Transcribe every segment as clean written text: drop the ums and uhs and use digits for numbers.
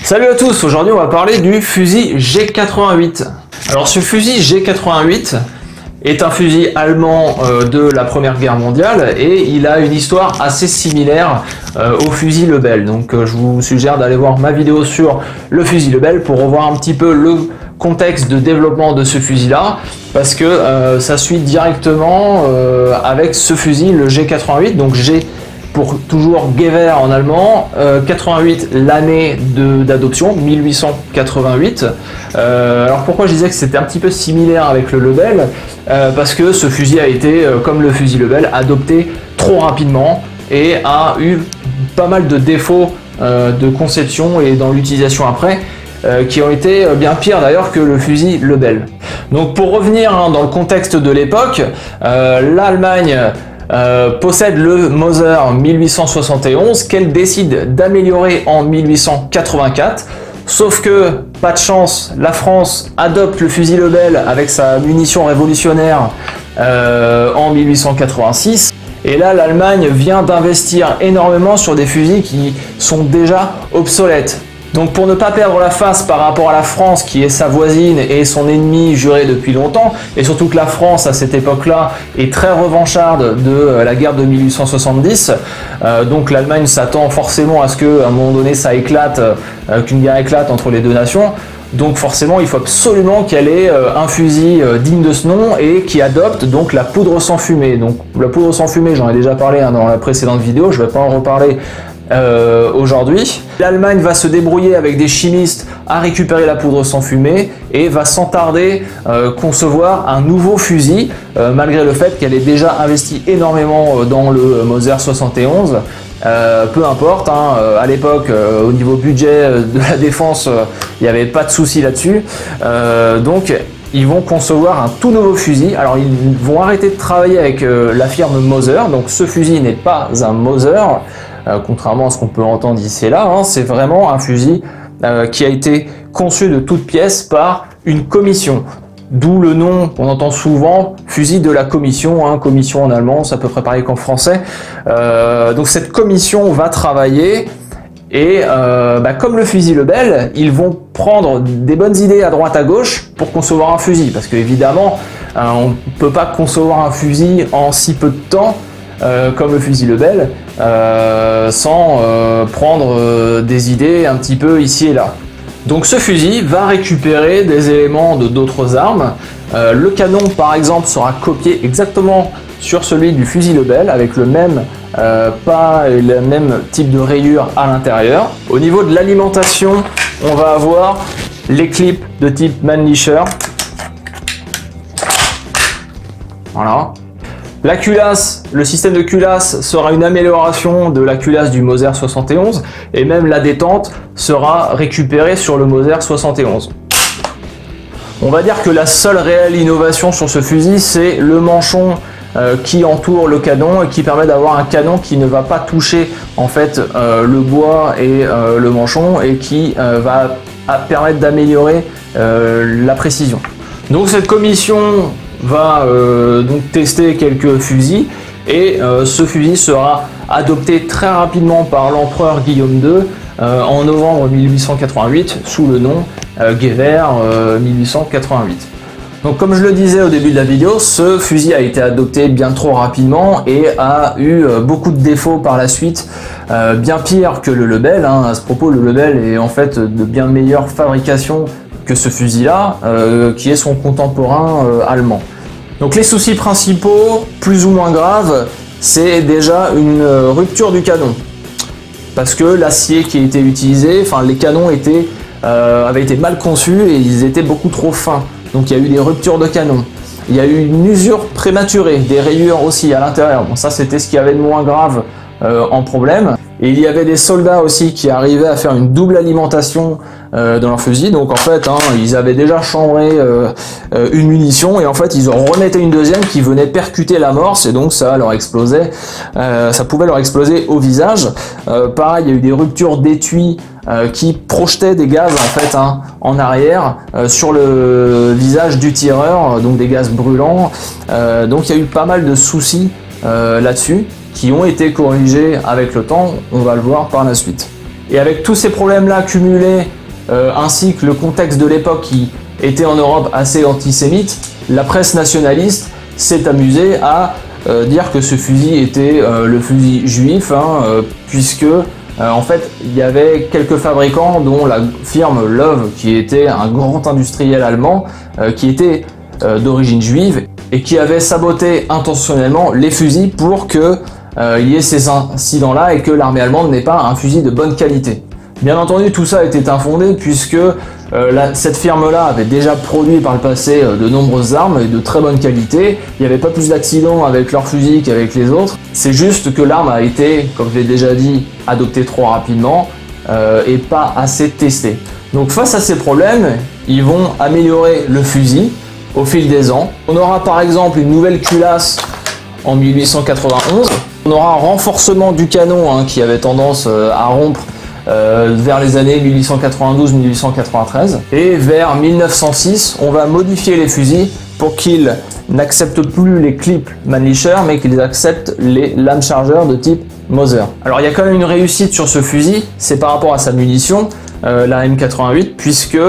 Salut à tous, aujourd'hui on va parler du fusil G88. Alors ce fusil G88 est un fusil allemand de la Première Guerre mondiale et il a une histoire assez similaire au fusil Lebel. Donc je vous suggère d'aller voir ma vidéo sur le fusil Lebel pour revoir un petit peu le contexte de développement de ce fusil là, parce que ça suit directement avec ce fusil, le G88, donc G pour toujours Gewehr en allemand, 88 l'année d'adoption, 1888. Alors pourquoi je disais que c'était un petit peu similaire avec le Lebel, parce que ce fusil a été, comme le fusil Lebel, adopté trop rapidement et a eu pas mal de défauts de conception et dans l'utilisation après, qui ont été bien pires d'ailleurs que le fusil Lebel. Donc pour revenir dans le contexte de l'époque, l'Allemagne possède le Mauser 1871 qu'elle décide d'améliorer en 1884, sauf que, pas de chance, la France adopte le fusil Lebel avec sa munition révolutionnaire en 1886, et là l'Allemagne vient d'investir énormément sur des fusils qui sont déjà obsolètes. Donc pour ne pas perdre la face par rapport à la France qui est sa voisine et son ennemi juré depuis longtemps, et surtout que la France à cette époque-là est très revancharde de la guerre de 1870, donc l'Allemagne s'attend forcément à ce qu'à un moment donné ça éclate, qu'une guerre éclate entre les deux nations. Donc forcément il faut absolument qu'elle ait un fusil digne de ce nom et qui adopte donc la poudre sans fumée. Donc la poudre sans fumée, j'en ai déjà parlé dans la précédente vidéo, je ne vais pas en reparler aujourd'hui. L'Allemagne va se débrouiller avec des chimistes à récupérer la poudre sans fumée et va sans tarder concevoir un nouveau fusil, malgré le fait qu'elle ait déjà investi énormément dans le Mauser 71. Peu importe, à l'époque au niveau budget de la défense il n'y avait pas de souci là-dessus, donc ils vont concevoir un tout nouveau fusil. Alors ils vont arrêter de travailler avec la firme Mauser, donc ce fusil n'est pas un Mauser, contrairement à ce qu'on peut entendre ici et là, c'est vraiment un fusil qui a été conçu de toutes pièces par une commission. D'où le nom qu'on entend souvent, fusil de la commission, commission en allemand, c'est à peu près pareil qu'en français. Donc cette commission va travailler et comme le fusil Lebel, ils vont prendre des bonnes idées à droite à gauche pour concevoir un fusil. Parce qu'évidemment, on ne peut pas concevoir un fusil en si peu de temps, comme le fusil Lebel, sans prendre des idées un petit peu ici et là. Donc ce fusil va récupérer des éléments de d'autres armes. Le canon par exemple sera copié exactement sur celui du fusil Lebel avec le même pas et le même type de rayure à l'intérieur. Au niveau de l'alimentation, on va avoir les clips de type Mannlicher. Voilà. La culasse, le système de culasse sera une amélioration de la culasse du Mauser 71 et même la détente sera récupérée sur le Mauser 71. On va dire que la seule réelle innovation sur ce fusil, c'est le manchon qui entoure le canon et qui permet d'avoir un canon qui ne va pas toucher en fait le bois et le manchon et qui va permettre d'améliorer la précision. Donc cette commission va donc tester quelques fusils et ce fusil sera adopté très rapidement par l'empereur Guillaume II en novembre 1888 sous le nom Gewehr 1888. Donc comme je le disais au début de la vidéo, ce fusil a été adopté bien trop rapidement et a eu beaucoup de défauts par la suite, bien pire que le Lebel. À ce propos, le Lebel est en fait de bien meilleure fabrication que ce fusil-là, qui est son contemporain allemand. Donc les soucis principaux, plus ou moins graves, c'est déjà une rupture du canon. Parce que l'acier qui a été utilisé, enfin les canons avaient été mal conçus et ils étaient beaucoup trop fins. Donc il y a eu des ruptures de canon. Il y a eu une usure prématurée, des rayures aussi à l'intérieur. Bon, ça c'était ce qu'il y avait de moins grave en problème. Et il y avait des soldats aussi qui arrivaient à faire une double alimentation dans leur fusil. Donc en fait, ils avaient déjà chambré une munition et en fait ils en remettaient une deuxième qui venait percuter l'amorce et donc ça leur explosait, ça pouvait leur exploser au visage. Pareil, il y a eu des ruptures d'étui qui projetaient des gaz en fait en arrière sur le visage du tireur, donc des gaz brûlants. Donc il y a eu pas mal de soucis là-dessus qui ont été corrigés avec le temps, on va le voir par la suite. Et avec tous ces problèmes-là cumulés, ainsi que le contexte de l'époque qui était en Europe assez antisémite, la presse nationaliste s'est amusée à dire que ce fusil était le fusil juif, puisque en fait il y avait quelques fabricants, dont la firme Love, qui était un grand industriel allemand, qui était d'origine juive et qui avait saboté intentionnellement les fusils pour que il y ait ces incidents-là et que l'armée allemande n'ait pas un fusil de bonne qualité. Bien entendu, tout ça était infondé puisque cette firme-là avait déjà produit par le passé de nombreuses armes de très bonne qualité. Il n'y avait pas plus d'accidents avec leurs fusils qu'avec les autres. C'est juste que l'arme a été, comme je l'ai déjà dit, adoptée trop rapidement et pas assez testée. Donc face à ces problèmes, ils vont améliorer le fusil au fil des ans. On aura par exemple une nouvelle culasse en 1891. On aura un renforcement du canon qui avait tendance à rompre vers les années 1892-1893. Et vers 1906, on va modifier les fusils pour qu'ils n'acceptent plus les clips Mannlicher, mais qu'ils acceptent les lames chargeurs de type Mauser. Alors il y a quand même une réussite sur ce fusil, c'est par rapport à sa munition, la M88, puisque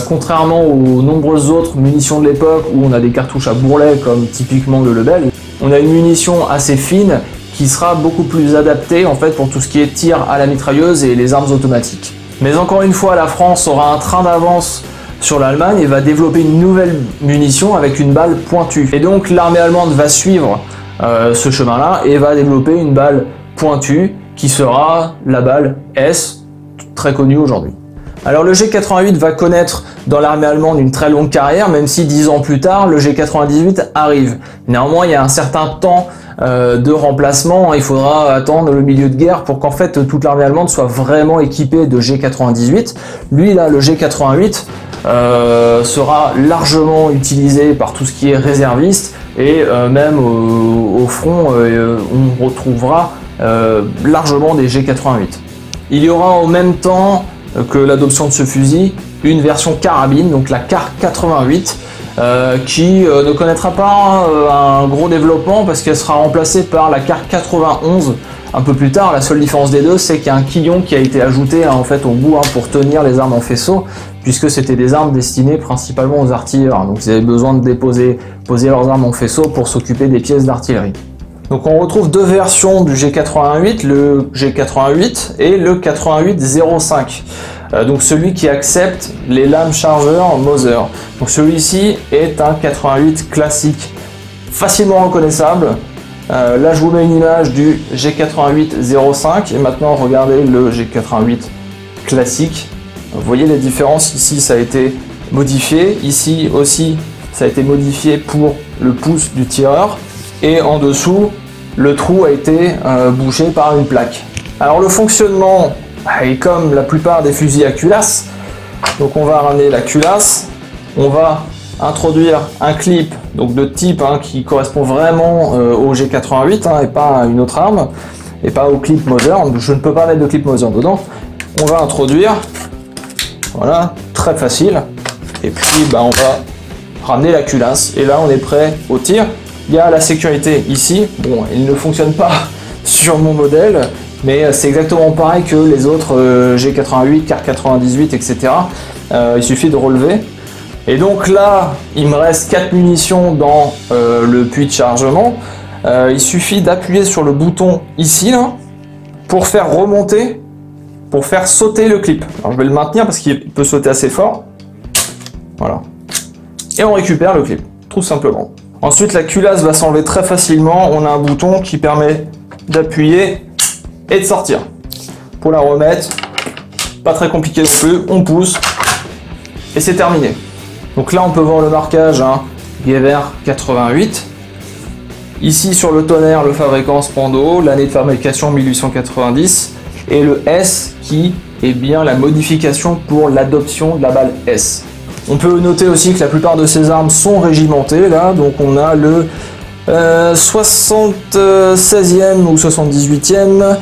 contrairement aux nombreuses autres munitions de l'époque où on a des cartouches à bourrelet comme typiquement le Lebel, on a une munition assez fine qui sera beaucoup plus adaptée en fait pour tout ce qui est tir à la mitrailleuse et les armes automatiques. Mais encore une fois, la France aura un train d'avance sur l'Allemagne et va développer une nouvelle munition avec une balle pointue. Et donc l'armée allemande va suivre ce chemin-là et va développer une balle pointue qui sera la balle S, très connue aujourd'hui. Alors le G88 va connaître dans l'armée allemande une très longue carrière, même si 10 ans plus tard, le G98 arrive. Néanmoins, il y a un certain temps de remplacement, il faudra attendre le milieu de guerre pour qu'en fait toute l'armée allemande soit vraiment équipée de G98. Lui là, le G88 sera largement utilisé par tout ce qui est réserviste et même au front on retrouvera largement des G88. Il y aura en même temps que l'adoption de ce fusil une version carabine, donc la Car 88, qui ne connaîtra pas un gros développement parce qu'elle sera remplacée par la Car 91 un peu plus tard. La seule différence des deux, c'est qu'il y a un quillon qui a été ajouté en fait au bout pour tenir les armes en faisceau, puisque c'était des armes destinées principalement aux artilleurs, donc ils avaient besoin de poser leurs armes en faisceau pour s'occuper des pièces d'artillerie. Donc on retrouve deux versions du G88, le G88 et le 8805. Donc celui qui accepte les lames chargeurs Mauser. Donc celui-ci est un 88 classique, facilement reconnaissable. Là je vous mets une image du G8805 et maintenant regardez le G88 classique. Vous voyez les différences, ici ça a été modifié, ici aussi ça a été modifié pour le pouce du tireur. Et en dessous, le trou a été bouché par une plaque. Alors le fonctionnement est comme la plupart des fusils à culasse. Donc on va ramener la culasse, on va introduire un clip donc de type qui correspond vraiment au G88 et pas à une autre arme, et pas au clip Mauser. Je ne peux pas mettre de clip Mauser dedans. On va introduire, voilà, très facile. Et puis on va ramener la culasse et là on est prêt au tir. Il y a la sécurité ici, bon, il ne fonctionne pas sur mon modèle, mais c'est exactement pareil que les autres G88, Car 98, etc. Il suffit de relever. Et donc là, il me reste 4 munitions dans le puits de chargement. Il suffit d'appuyer sur le bouton ici, là, pour faire remonter, pour faire sauter le clip. Alors je vais le maintenir parce qu'il peut sauter assez fort. Voilà. Et on récupère le clip, tout simplement. Ensuite, la culasse va s'enlever très facilement. On a un bouton qui permet d'appuyer et de sortir. Pour la remettre, pas très compliqué non plus. On pousse et c'est terminé. Donc là, on peut voir le marquage Gewehr 88. Ici, sur le tonnerre, le fabricant Spandau, l'année de fabrication 1890. Et le S qui est bien la modification pour l'adoption de la balle S. On peut noter aussi que la plupart de ces armes sont régimentées, là, donc on a le 76e ou 78e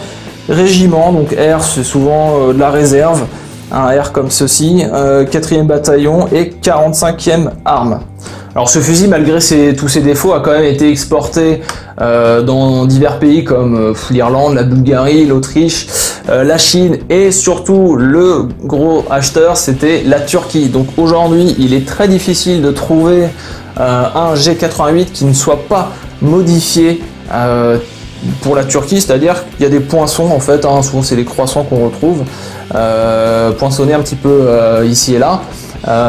régiment, donc R c'est souvent de la réserve, un R comme ceci, 4e bataillon et 45e arme. Alors ce fusil, malgré tous ses défauts, a quand même été exporté dans divers pays comme l'Irlande, la Bulgarie, l'Autriche, la Chine et surtout le gros acheteur, c'était la Turquie. Donc aujourd'hui, il est très difficile de trouver un G88 qui ne soit pas modifié pour la Turquie, c'est-à-dire qu'il y a des poinçons en fait, hein, souvent c'est les croissants qu'on retrouve, poinçonnés un petit peu ici et là,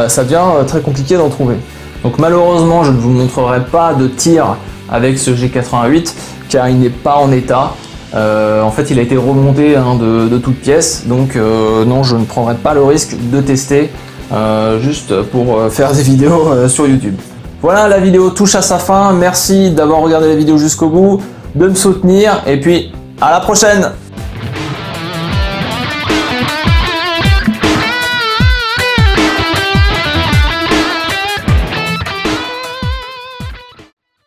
ça devient très compliqué d'en trouver. Donc malheureusement je ne vous montrerai pas de tir avec ce G88 car il n'est pas en état. En fait il a été remonté hein, de toutes pièces, donc non, je ne prendrai pas le risque de tester juste pour faire des vidéos sur YouTube. Voilà, la vidéo touche à sa fin, merci d'avoir regardé la vidéo jusqu'au bout, de me soutenir et puis à la prochaine!